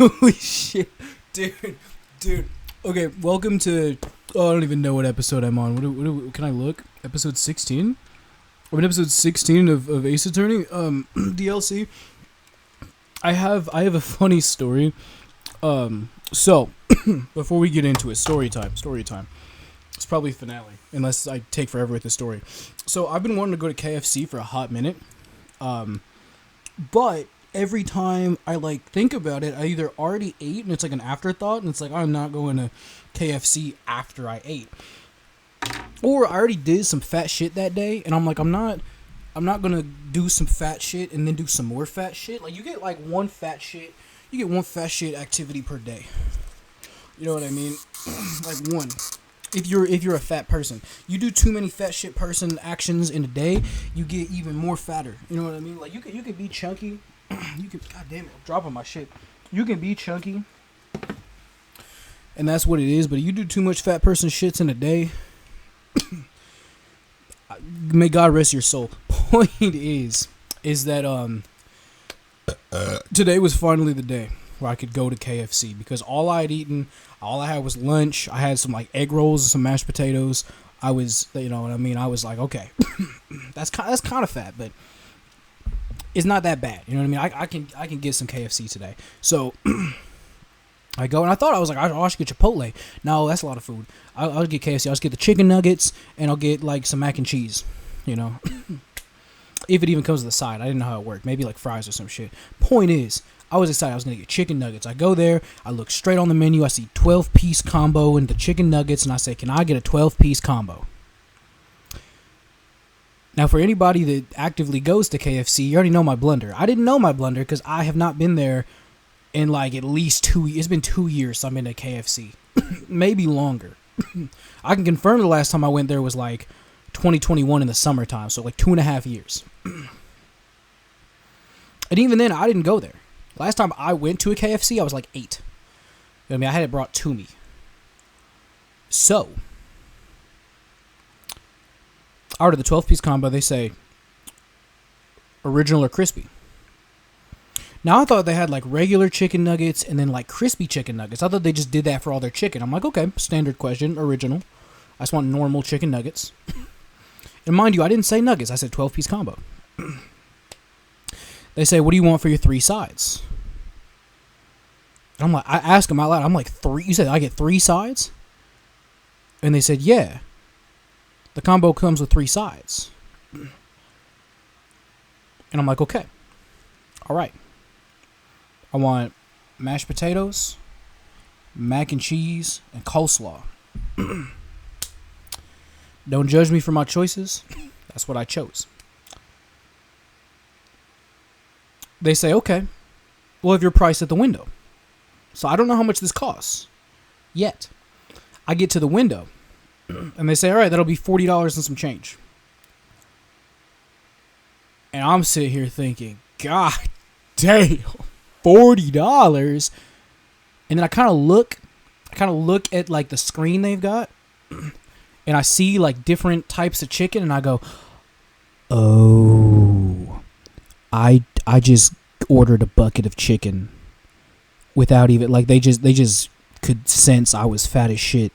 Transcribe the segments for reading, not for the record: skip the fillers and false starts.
Holy shit, dude. Okay, welcome to. Oh, I don't even know what episode I'm on. What can I look? Episode 16. I'm in episode 16 of Ace Attorney. DLC. I have a funny story. So before we get into it, story time. It's probably finale, unless I take forever with the story. So I've been wanting to go to KFC for a hot minute. But every time I think about it, I either already ate and it's like an afterthought, and it's like I'm not going to KFC after I ate, or I already did some fat shit that day, and I'm like I'm not gonna do some fat shit and then do some more fat shit. Like you get one fat shit activity per day. You know what I mean? Like one. If you're a fat person, you do too many fat shit person actions in a day, you get even more fatter. You know what I mean? Like you can be chunky. You can, god damn it, I'm dropping my shit. You can be chunky, and that's what it is. But you do too much fat person shits in a day. May God rest your soul. Point is that today was finally the day where I could go to KFC, because all I had eaten, all I had was lunch. I had some egg rolls and some mashed potatoes. I was, you know what I mean? I was like, okay, that's kind of fat, but it's not that bad. You know what I mean? I can get some KFC today. So I go, and I thought I was like, I should get Chipotle. No, that's a lot of food. I'll get KFC. I'll just get the chicken nuggets, and I'll get some mac and cheese. You know, if it even comes to the side. I didn't know how it worked. Maybe fries or some shit. Point is, I was excited. I was going to get chicken nuggets. I go there. I look straight on the menu. I see 12-piece combo and the chicken nuggets. And I say, can I get a 12-piece combo? Now, for anybody that actively goes to KFC, you already know my blunder. I didn't know my blunder because I have not been there in at least 2 years. It's been 2 years since I've been to KFC. Maybe longer. I can confirm the last time I went there was 2021 in the summertime. So 2.5 years. And even then, I didn't go there. Last time I went to a KFC, I was 8. You know what I mean? I had it brought to me. So, out of the 12-piece combo, they say original or crispy. Now, I thought they had regular chicken nuggets and then crispy chicken nuggets. I thought they just did that for all their chicken. I'm like, okay, standard question, original. I just want normal chicken nuggets. And mind you, I didn't say nuggets. I said 12-piece combo. They say, what do you want for your 3 sides? And I asked them out loud, I'm like, 3? You said I get 3 sides? And they said, yeah. The combo comes with 3 sides. And I'm like, okay. All right. I want mashed potatoes, mac and cheese, and coleslaw. Don't judge me for my choices. That's what I chose. They say, okay, we'll have your price at the window. So I don't know how much this costs yet. I get to the window, and they say, all right, that'll be $40 and some change. And I'm sitting here thinking, God damn, $40. And then I kind of look at the screen they've got, and I see different types of chicken, and I go, oh, I just ordered a bucket of chicken without even they just could sense I was fat as shit,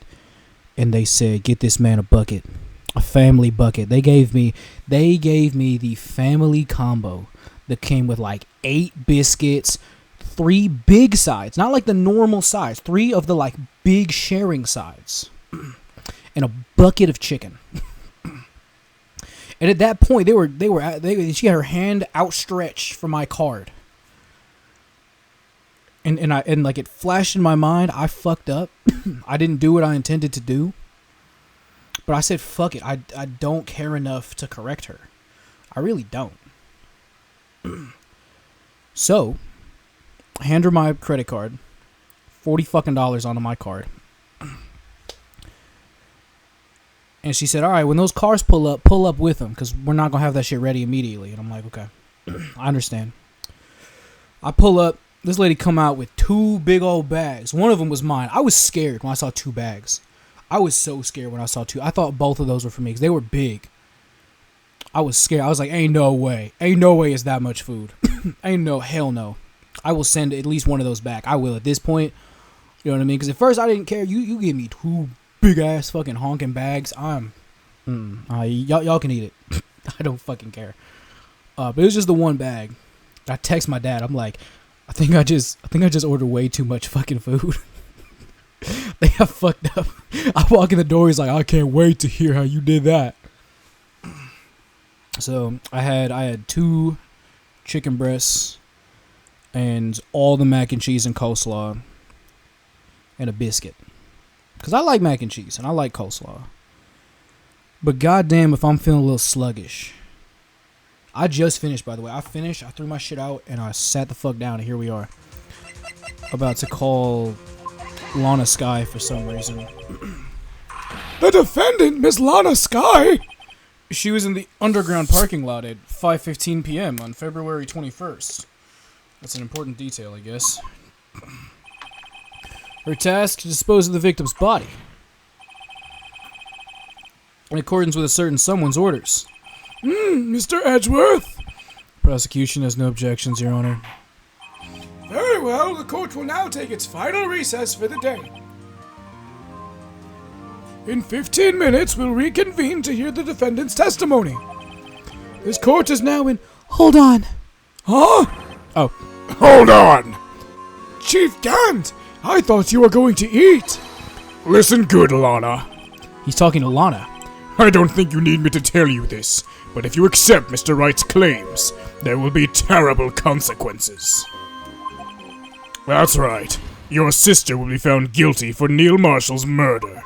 and they said, get this man a bucket, a family bucket. They gave me the family combo that came with 8 biscuits, 3 big sides, not the normal size, 3 of the big sharing sides, and a bucket of chicken. And at that point, she had her hand outstretched for my card. And it flashed in my mind, I fucked up. I didn't do what I intended to do. But I said, fuck it. I don't care enough to correct her. I really don't. So, I hand her my credit card. $40 onto my card. And she said, all right, when those cars pull up with them, because we're not going to have that shit ready immediately. And I'm like, okay, I understand. I pull up. This lady come out with 2 big old bags. One of them was mine. I was scared when I saw 2 bags. I was so scared when I saw 2. I thought both of those were for me because they were big. I was scared. I was like, ain't no way. Ain't no way it's that much food. Ain't no, hell no. I will send at least one of those back. I will at this point. You know what I mean? Because at first I didn't care. You give me 2 big ass fucking honking bags. Y'all can eat it. I don't fucking care. But it was just the one bag. I text my dad. I'm like, I think I just ordered way too much fucking food. They got fucked up. I walk in the door. He's like, I can't wait to hear how you did that. So I had 2 chicken breasts and all the mac and cheese and coleslaw and a biscuit. Because I like mac and cheese and I like coleslaw. But goddamn if I'm feeling a little sluggish. I just finished, by the way. I threw my shit out and I sat the fuck down and here we are. About to call Lana Sky for some reason. The defendant, Miss Lana Sky? She was in the underground parking lot at 5:15 p.m. on February 21st. That's an important detail, I guess. Her task, to dispose of the victim's body. In accordance with a certain someone's orders. Mr. Edgeworth? Prosecution has no objections, Your Honor. Very well, the court will now take its final recess for the day. In 15 minutes, we'll reconvene to hear the defendant's testimony. This court is now in... Hold on. Huh? Oh. Hold on. Chief Gant, I thought you were going to eat. Listen good, Lana. He's talking to Lana. I don't think you need me to tell you this, but if you accept Mr. Wright's claims, there will be terrible consequences. That's right. Your sister will be found guilty for Neil Marshall's murder.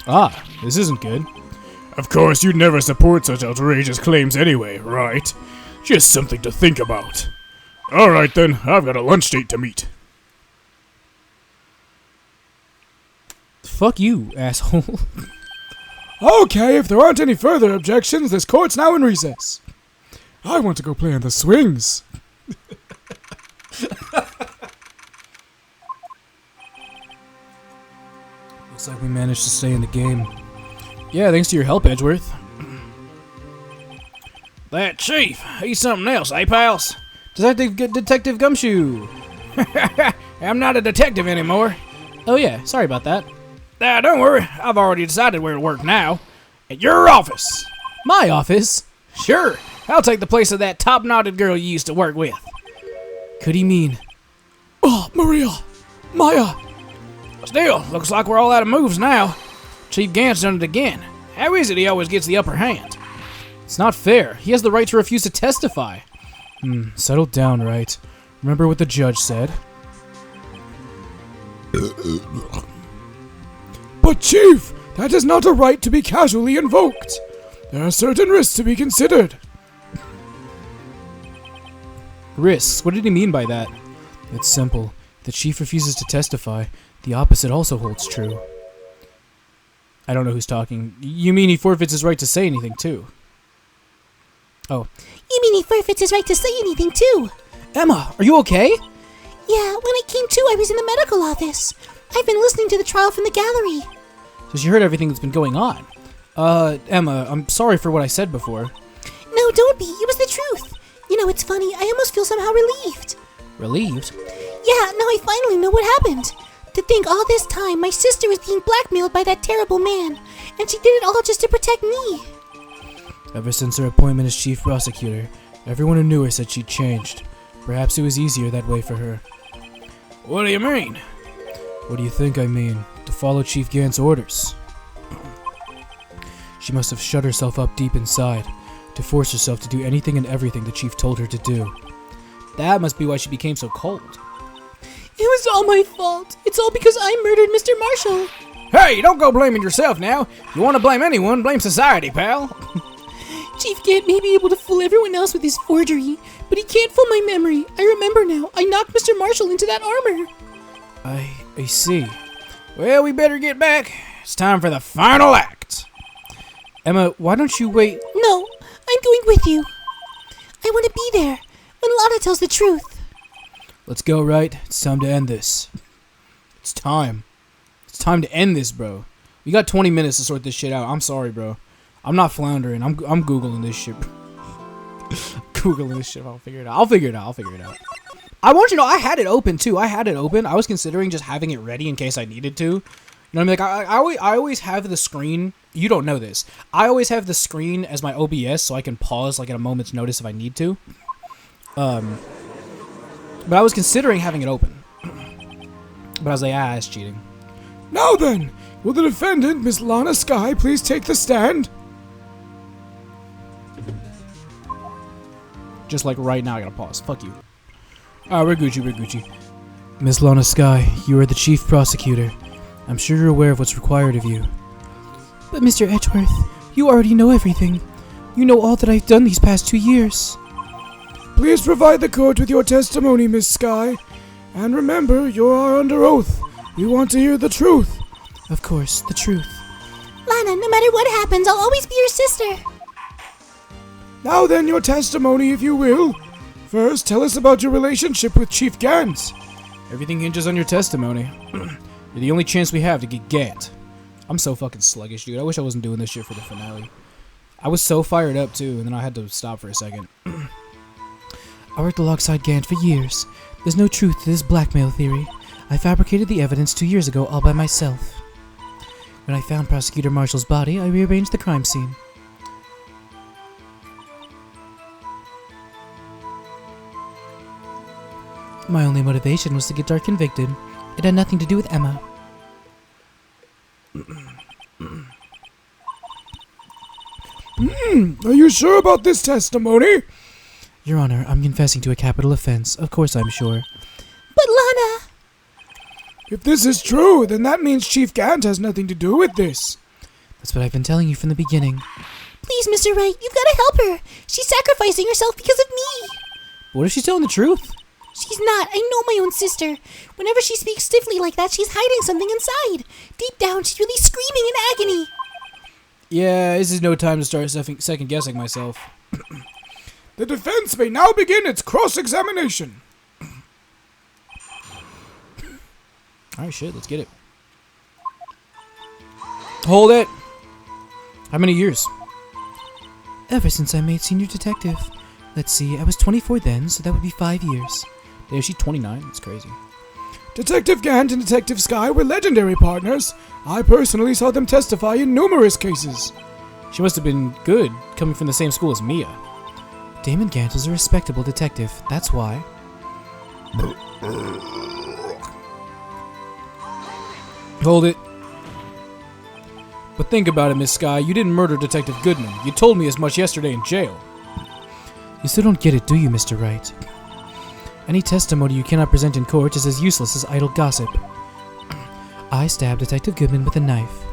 Ah, this isn't good. Of course, you'd never support such outrageous claims anyway, right? Just something to think about. Alright then, I've got a lunch date to meet. Fuck you, asshole. Okay, if there aren't any further objections, this court's now in recess. I want to go play on the swings. Looks like we managed to stay in the game. Yeah, thanks to your help, Edgeworth. That chief, he's something else, eh, pals? Detective Gumshoe. I'm not a detective anymore. Oh yeah, sorry about that. Don't worry, I've already decided where to work now. At your office. My office? Sure, I'll take the place of that top-knotted girl you used to work with. Could he mean... Oh, Maria! Maya! Still, looks like we're all out of moves now. Chief Gant's done it again. How is it he always gets the upper hand? It's not fair. He has the right to refuse to testify. Settle down, right? Remember what the judge said. But Chief, that is not a right to be casually invoked. There are certain risks to be considered. Risks? What did he mean by that? It's simple. If the Chief refuses to testify, the opposite also holds true. I don't know who's talking. You mean he forfeits his right to say anything, too? Oh. You mean he forfeits his right to say anything, too? Emma, are you okay? Yeah, when I came to, I was in the medical office. I've been listening to the trial from the gallery. So she heard everything that's been going on. Emma, I'm sorry for what I said before. No, don't be. It was the truth. You know, it's funny. I almost feel somehow relieved. Relieved? Yeah, now I finally know what happened. To think all this time my sister was being blackmailed by that terrible man, and she did it all just to protect me. Ever since her appointment as chief prosecutor, everyone who knew her said she'd changed. Perhaps it was easier that way for her. What do you mean? What do you think I mean? To follow Chief Gant's orders. She must have shut herself up deep inside, to force herself to do anything and everything the chief told her to do. That must be why she became so cold. It was all my fault. It's all because I murdered Mr. Marshall. Hey, don't go blaming yourself now. If you want to blame anyone, blame society, pal. Chief Gant may be able to fool everyone else with his forgery, but he can't fool my memory. I remember now. I knocked Mr. Marshall into that armor. I see. Well, we better get back. It's time for the final act. Emma, why don't you wait? No, I'm going with you. I want to be there when Lana tells the truth. Let's go, right? It's time to end this. It's time. It's time to end this, bro. We got 20 minutes to sort this shit out. I'm sorry, bro. I'm not floundering. I'm Googling this shit. Googling this shit. I'll figure it out. I want you to know I had it open too. I had it open. I was considering just having it ready in case I needed to. You know what I mean? Like I always have the screen. You don't know this. I always have the screen as my OBS so I can pause like at a moment's notice if I need to. But I was considering having it open. But I was like, it's cheating. Now then, will the defendant, Miss Lana Sky, please take the stand? Just like right now, I gotta pause. Fuck you. We're Gucci. Miss Lana Sky, you are the chief prosecutor. I'm sure you're aware of what's required of you. But Mr. Edgeworth, you already know everything. You know all that I've done these past 2 years. Please provide the court with your testimony, Miss Sky. And remember, you are under oath. We want to hear the truth. Of course, the truth. Lana, no matter what happens, I'll always be your sister. Now then, your testimony, if you will. First, tell us about your relationship with Chief Gans. Everything hinges on your testimony. You're the only chance we have to get Gant. I'm so fucking sluggish, dude. I wish I wasn't doing this shit for the finale. I was so fired up, too, and then I had to stop for a second. I worked alongside Gant for years. There's no truth to this blackmail theory. I fabricated the evidence 2 years ago all by myself. When I found Prosecutor Marshall's body, I rearranged the crime scene. My only motivation was to get Dark convicted. It had nothing to do with Emma. Are you sure about this testimony? Your Honor, I'm confessing to a capital offense. Of course I'm sure. But Lana... If this is true, then that means Chief Gant has nothing to do with this. That's what I've been telling you from the beginning. Please, Mr. Wright, you've got to help her. She's sacrificing herself because of me. What if she's telling the truth? She's not. I know my own sister. Whenever she speaks stiffly like that, she's hiding something inside. Deep down, she's really screaming in agony. Yeah, this is no time to start second-guessing myself. The defense may now begin its cross-examination. Alright, shit, let's get it. Hold it! How many years? Ever since I made senior detective. Let's see, I was 24 then, so that would be 5 years. Yeah, she's 29. That's crazy. Detective Gant and Detective Sky were legendary partners. I personally saw them testify in numerous cases. She must have been good, coming from the same school as Mia. Damon Gant was a respectable detective, that's why. Hold it. But think about it, Miss Sky. You didn't murder Detective Goodman. You told me as much yesterday in jail. You still don't get it, do you, Mr. Wright? Any testimony you cannot present in court is as useless as idle gossip. I stabbed Detective Goodman with a knife.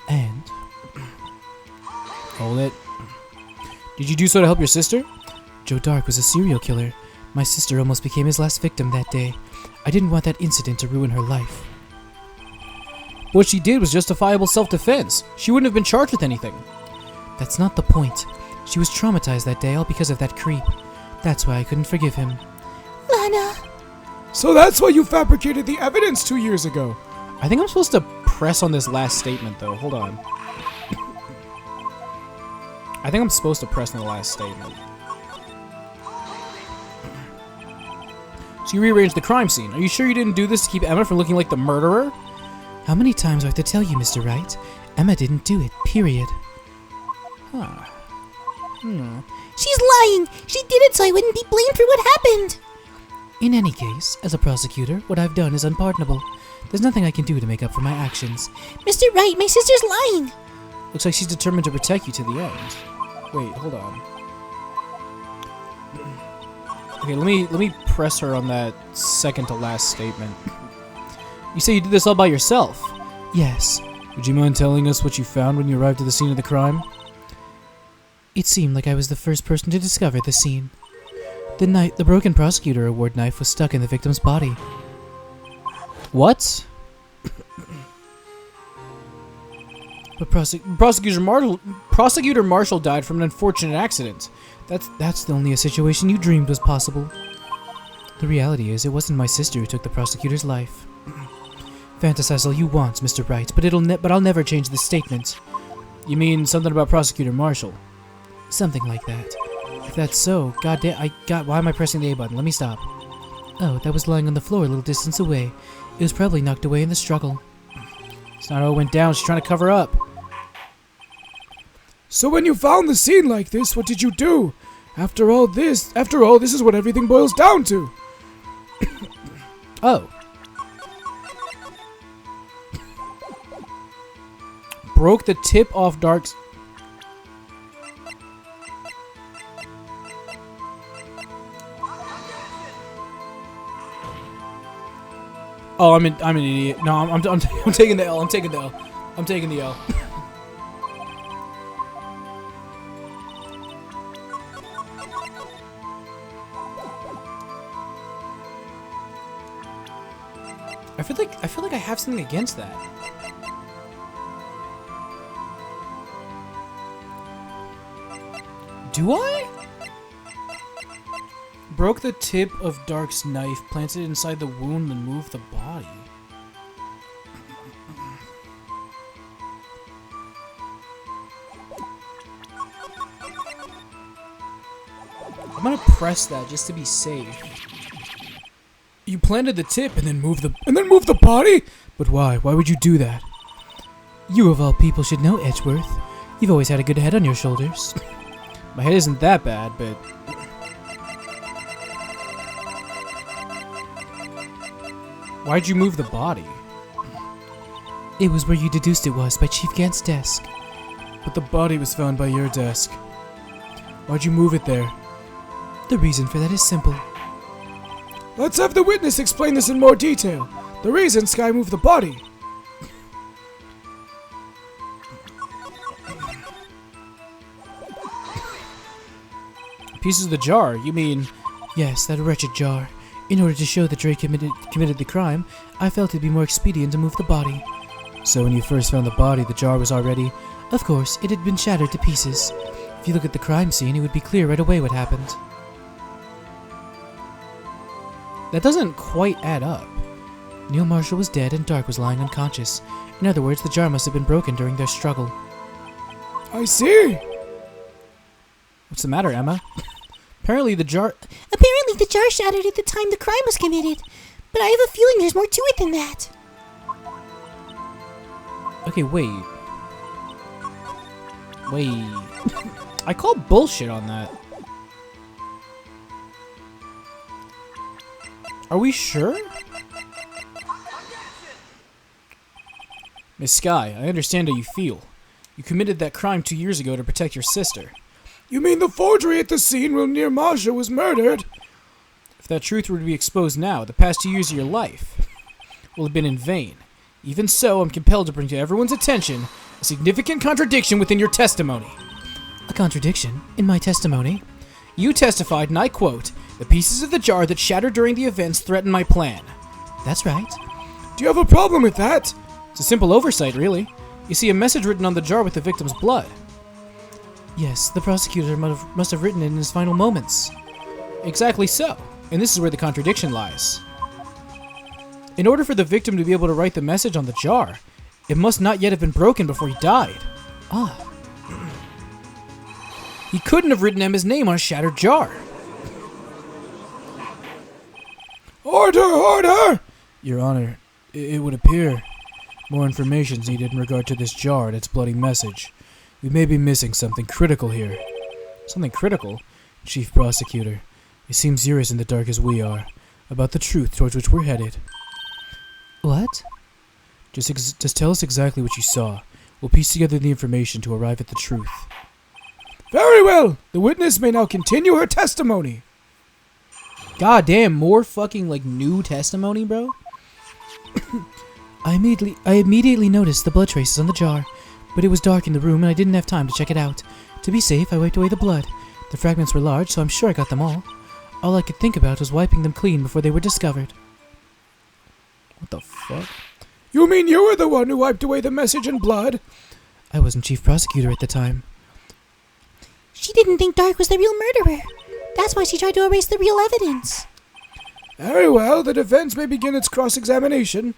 And... Hold it. Did you do so to help your sister? Joe Dark was a serial killer. My sister almost became his last victim that day. I didn't want that incident to ruin her life. What she did was justifiable self-defense. She wouldn't have been charged with anything. That's not the point. She was traumatized that day all because of that creep. That's why I couldn't forgive him. Lana... So that's why you fabricated the evidence 2 years ago. I think I'm supposed to press on this last statement, though. Hold on. I think I'm supposed to press on the last statement. So you rearranged the crime scene. Are you sure you didn't do this to keep Emma from looking like the murderer? How many times do I have to tell you, Mr. Wright? Emma didn't do it, period. Huh. She's lying! She did it so I wouldn't be blamed for what happened! In any case, as a prosecutor, what I've done is unpardonable. There's nothing I can do to make up for my actions. Mr. Wright, my sister's lying! Looks like she's determined to protect you to the end. Wait, hold on. Okay, let me press her on that second to last statement. You say you did this all by yourself? Yes. Would you mind telling us what you found when you arrived at the scene of the crime? It seemed like I was the first person to discover the scene. The broken prosecutor award knife was stuck in the victim's body. What? But Prosecutor Marshall died from an unfortunate accident. That's only a situation you dreamed was possible. The reality is, it wasn't my sister who took the prosecutor's life. Fantasize all you want, Mr. Wright, but I'll never change this statement. You mean something about Prosecutor Marshall? Something like that. If that's so, why am I pressing the A button? Let me stop. Oh, that was lying on the floor a little distance away. It was probably knocked away in the struggle. It's not how it went down. She's trying to cover up. So when you found the scene like this, what did you do? After all, this is what everything boils down to. Oh. Broke the tip off Dark's... Oh, I'm an idiot. No, I'm taking the L. I'm taking the L. I'm taking the L. I feel like I have something against that. Do I? Broke the tip of Dark's knife, planted it inside the wound, and moved the body. I'm gonna press that just to be safe. You planted the tip and then moved the body? But why? Why would you do that? You of all people should know, Edgeworth. You've always had a good head on your shoulders. My head isn't that bad, but... Why'd you move the body? It was where you deduced it was, by Chief Gant's desk. But the body was found by your desk. Why'd you move it there? The reason for that is simple. Let's have the witness explain this in more detail. The reason Sky moved the body. Pieces of the jar, you mean... Yes, that wretched jar. In order to show that Drake committed the crime, I felt it'd be more expedient to move the body. So when you first found the body, the jar was already... Of course, it had been shattered to pieces. If you look at the crime scene, it would be clear right away what happened. That doesn't quite add up. Neil Marshall was dead and Dark was lying unconscious. In other words, the jar must have been broken during their struggle. I see. What's the matter, Emma? Apparently the jar shattered at the time the crime was committed. But I have a feeling there's more to it than that. Okay, wait. I call bullshit on that. Are we sure? Miss Sky, I understand how you feel. You committed that crime 2 years ago to protect your sister. You mean the forgery at the scene where Near Marsha was murdered? If that truth were to be exposed now, the past 2 years of your life will have been in vain. Even so, I'm compelled to bring to everyone's attention a significant contradiction within your testimony. A contradiction? In my testimony? You testified, and I quote, "The pieces of the jar that shattered during the events threaten my plan." That's right. Do you have a problem with that? It's a simple oversight, really. You see a message written on the jar with the victim's blood. Yes, the prosecutor must have written it in his final moments. Exactly so. And this is where the contradiction lies. In order for the victim to be able to write the message on the jar, it must not yet have been broken before he died. Ah. He couldn't have written Emma's name on a shattered jar. Order! Order! Your Honor, it would appear more information is needed in regard to this jar and its bloody message. We may be missing something critical here. Something critical? Chief Prosecutor, it seems you're as in the dark as we are about the truth towards which we're headed. What? Just tell us exactly what you saw. We'll piece together the information to arrive at the truth. Very well. The witness may now continue her testimony. God damn, more fucking new testimony, bro? I immediately noticed the blood traces on the jar, but it was dark in the room and I didn't have time to check it out. To be safe, I wiped away the blood. The fragments were large, so I'm sure I got them all. All I could think about was wiping them clean before they were discovered. What the fuck? You mean you were the one who wiped away the message in blood? I wasn't chief prosecutor at the time. She didn't think Dark was the real murderer. That's why she tried to erase the real evidence. Very well, the defense may begin its cross-examination.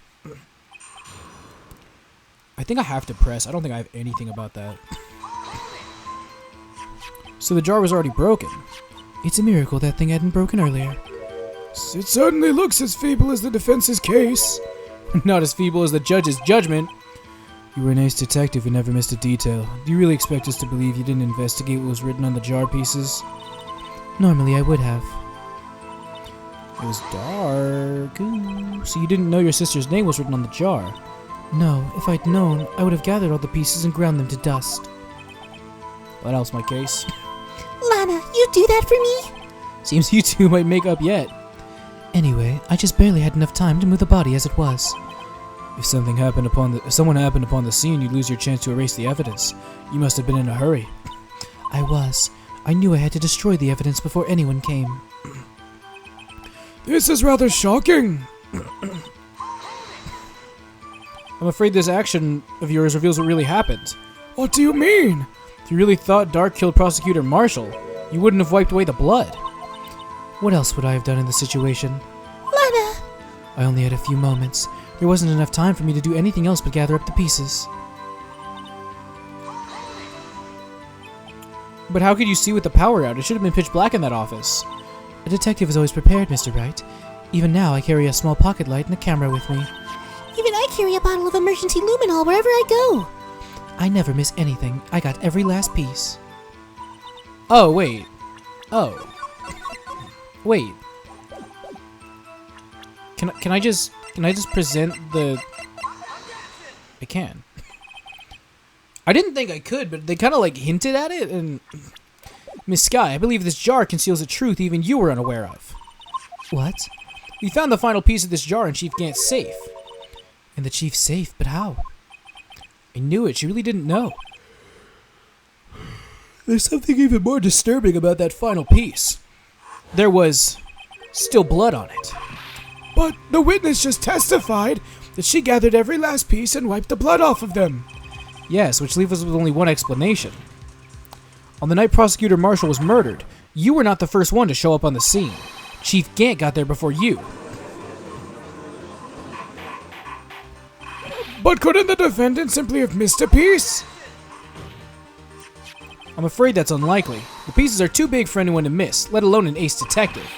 I think I have to press. I don't think I have anything about that. So the jar was already broken. It's a miracle that thing hadn't broken earlier. It certainly looks as feeble as the defense's case. Not as feeble as the judge's judgment. You were an ace detective who never missed a detail. Do you really expect us to believe you didn't investigate what was written on the jar pieces? Normally I would have. It was dark. Ooh, so you didn't know your sister's name was written on the jar? No, if I'd known, I would have gathered all the pieces and ground them to dust. Well, that helps my case. Lana, you do that for me? Seems you two might make up yet. Anyway, I just barely had enough time to move the body as it was. If someone happened upon the scene, you'd lose your chance to erase the evidence. You must have been in a hurry. I was. I knew I had to destroy the evidence before anyone came. This is rather shocking. I'm afraid this action of yours reveals what really happened. What do you mean? If you really thought Dark killed Prosecutor Marshall, you wouldn't have wiped away the blood. What else would I have done in the situation? Lana! I only had a few moments. There wasn't enough time for me to do anything else but gather up the pieces. But how could you see with the power out? It should have been pitch black in that office. A detective is always prepared, Mr. Wright. Even now, I carry a small pocket light and a camera with me. Even I carry a bottle of emergency luminol wherever I go. I never miss anything. I got every last piece. Oh, wait. Oh. Wait. Can I just present the... I can. I didn't think I could, but they kind of like hinted at it, and... Miss Sky, I believe this jar conceals a truth even you were unaware of. What? We found the final piece of this jar in Chief Gant's safe. In the chief's safe, but how? I knew it. She really didn't know. There's something even more disturbing about that final piece. There was still blood on it. But the witness just testified that she gathered every last piece and wiped the blood off of them. Yes, which leaves us with only one explanation. On the night Prosecutor Marshall was murdered, you were not the first one to show up on the scene. Chief Gant got there before you. But couldn't the defendant simply have missed a piece? I'm afraid that's unlikely. The pieces are too big for anyone to miss, let alone an ace detective.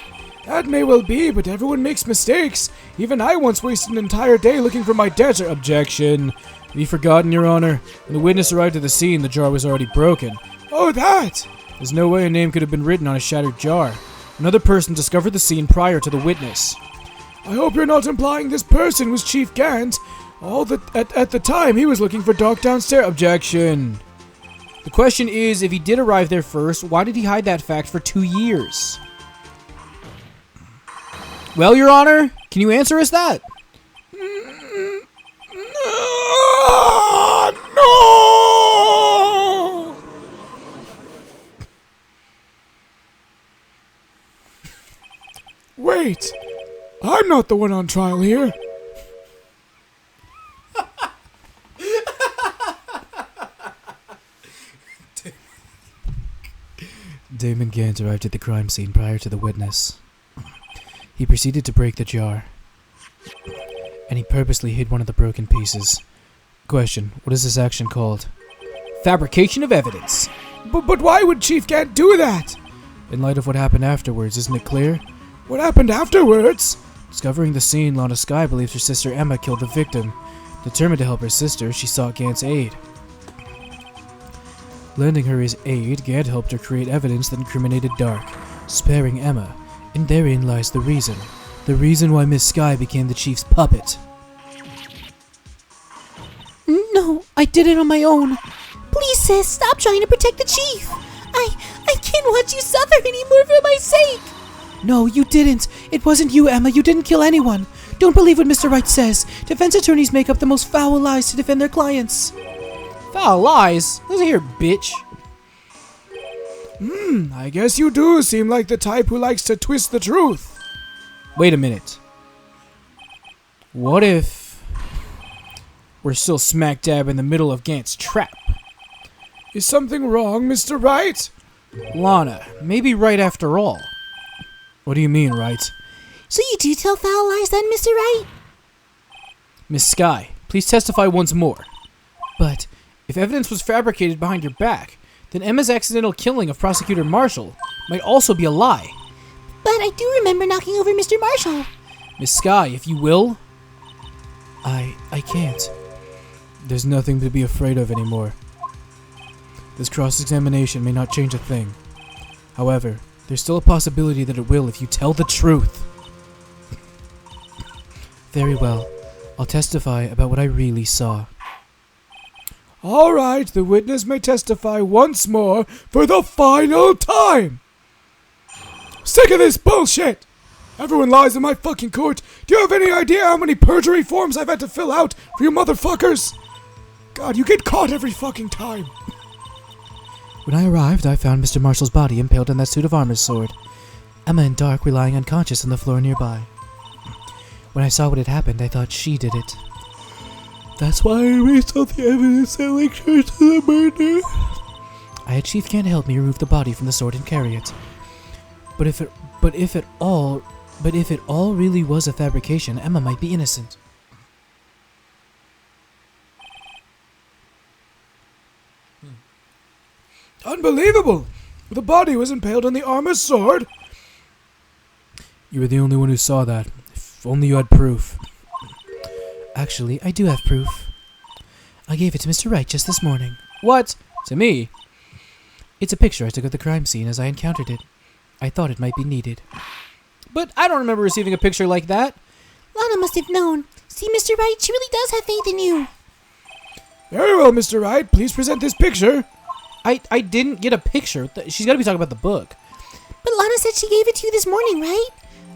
That may well be, but everyone makes mistakes. Even I once wasted an entire day looking for my desert. Objection. Have you forgotten, Your Honor? When the witness arrived at the scene, the jar was already broken. Oh, that! There's no way a name could have been written on a shattered jar. Another person discovered the scene prior to the witness. I hope you're not implying this person was Chief Gant. At the time, he was looking for Doc downstairs. Objection. The question is, if he did arrive there first, why did he hide that fact for 2 years? Well, Your Honor, can you answer us that? No! Wait, I'm not the one on trial here. Damon Gant arrived at the crime scene prior to the witness. He proceeded to break the jar, and he purposely hid one of the broken pieces. Question, what is this action called? Fabrication of evidence. But why would Chief Gant do that? In light of what happened afterwards, isn't it clear? What happened afterwards? Discovering the scene, Lana Skye believes her sister Emma killed the victim. Determined to help her sister, she sought Gant's aid. Lending her his aid, Gant helped her create evidence that incriminated Dark, sparing Emma. And therein lies the reason. The reason why Miss Skye became the chief's puppet. No, I did it on my own. Please, sis, stop trying to protect the chief. I can't watch you suffer anymore for my sake. No, you didn't. It wasn't you, Emma. You didn't kill anyone. Don't believe what Mr. Wright says. Defense attorneys make up the most foul lies to defend their clients. Foul lies? Listen here, bitch. I guess you do seem like the type who likes to twist the truth. Wait a minute. What if we're still smack dab in the middle of Gant's trap? Is something wrong, Mr. Wright? Lana, maybe right after all. What do you mean, right? So you do tell foul lies then, Mr. Wright? Miss Skye, please testify once more. But if evidence was fabricated behind your back, then Emma's accidental killing of Prosecutor Marshall might also be a lie. But I do remember knocking over Mr. Marshall. Miss Sky, if you will. I can't. There's nothing to be afraid of anymore. This cross-examination may not change a thing. However, there's still a possibility that it will if you tell the truth. Very well. I'll testify about what I really saw. All right, the witness may testify once more for the final time. Sick of this bullshit! Everyone lies in my fucking court. Do you have any idea how many perjury forms I've had to fill out for you motherfuckers? God, you get caught every fucking time. When I arrived, I found Mr. Marshall's body impaled on that suit of armor's sword. Emma and Dark were lying unconscious on the floor nearby. When I saw what had happened, I thought she did it. That's why I erased all the evidence that linked her to the murder. I had Chief Gant help me remove the body from the sword and carry it. But if it all really was a fabrication, Emma might be innocent. Unbelievable! The body was impaled on the armor's sword. You were the only one who saw that. If only you had proof. Actually, I do have proof. I gave it to Mr. Wright just this morning. What? To me? It's a picture I took of the crime scene as I encountered it. I thought it might be needed. But I don't remember receiving a picture like that. Lana must have known. See, Mr. Wright, she really does have faith in you. Very well, Mr. Wright. Please present this picture. I didn't get a picture. She's got to be talking about the book. But Lana said she gave it to you this morning, right?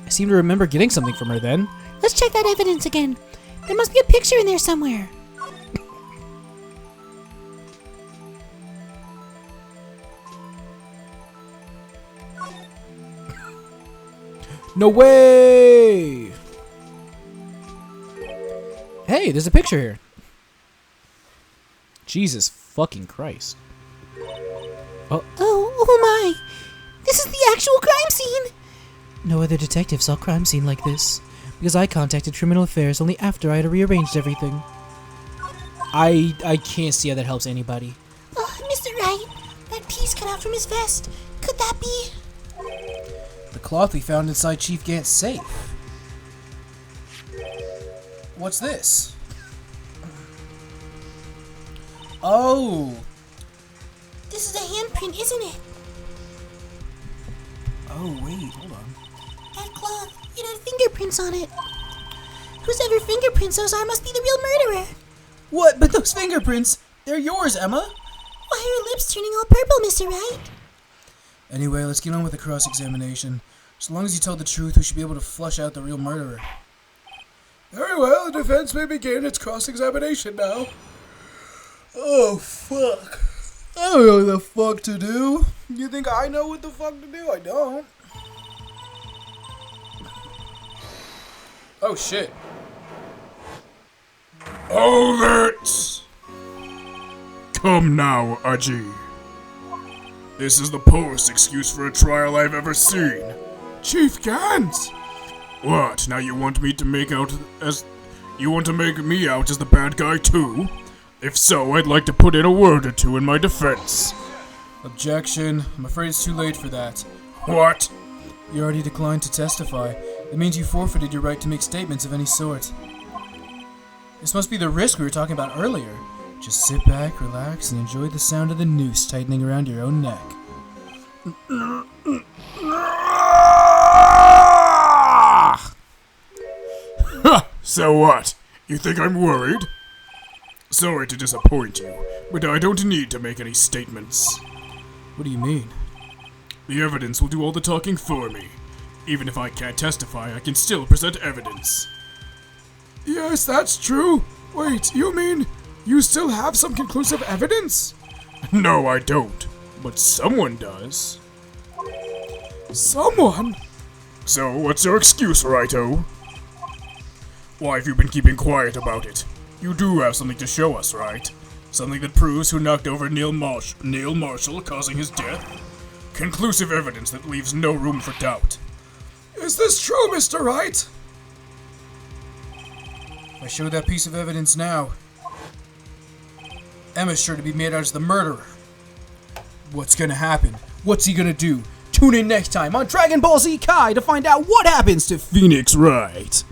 I seem to remember getting something from her then. Let's check that evidence again. There must be a picture in there somewhere. No way! Hey, there's a picture here. Jesus fucking Christ. Oh my! This is the actual crime scene! No other detective saw a crime scene like this, because I contacted Criminal Affairs only after I had rearranged everything. I can't see how that helps anybody. Mr. Wright, that piece cut out from his vest. Could that be? The cloth we found inside Chief Gant's safe. What's this? Oh! This is a handprint, isn't it? Oh, wait, hold on. That cloth, it had fingerprints on it. Whoever fingerprints those are must be the real murderer. What? But those fingerprints, they're yours, Emma. Why are her lips turning all purple, Mr. Wright? Anyway, let's get on with the cross-examination. As long as you tell the truth, we should be able to flush out the real murderer. Very well, the defense may begin its cross-examination now. Oh, fuck. I don't know what the fuck to do. You think I know what the fuck to do? I don't. Oh, shit. Hold it! Come now, Aji. This is the poorest excuse for a trial I've ever seen. Chief Gant! What, now you want me to make out as... You want to make me out as the bad guy too? If so, I'd like to put in a word or two in my defense. Objection. I'm afraid it's too late for that. What? You already declined to testify. It means you forfeited your right to make statements of any sort. This must be the risk we were talking about earlier. Just sit back, relax, and enjoy the sound of the noose tightening around your own neck. So what? You think I'm worried? Sorry to disappoint you, but I don't need to make any statements. What do you mean? The evidence will do all the talking for me. Even if I can't testify, I can still present evidence. Yes, that's true. Wait, you mean you still have some conclusive evidence? No, I don't. But someone does. Someone? So, what's your excuse, Righto? Why have you been keeping quiet about it? You do have something to show us, right? Something that proves who knocked over Neil Marshall, causing his death? Conclusive evidence that leaves no room for doubt. Is this true, Mr. Wright? If I show that piece of evidence now, Emma's sure to be made out as the murderer. What's gonna happen? What's he gonna do? Tune in next time on Dragon Ball Z Kai to find out what happens to Phoenix Wright.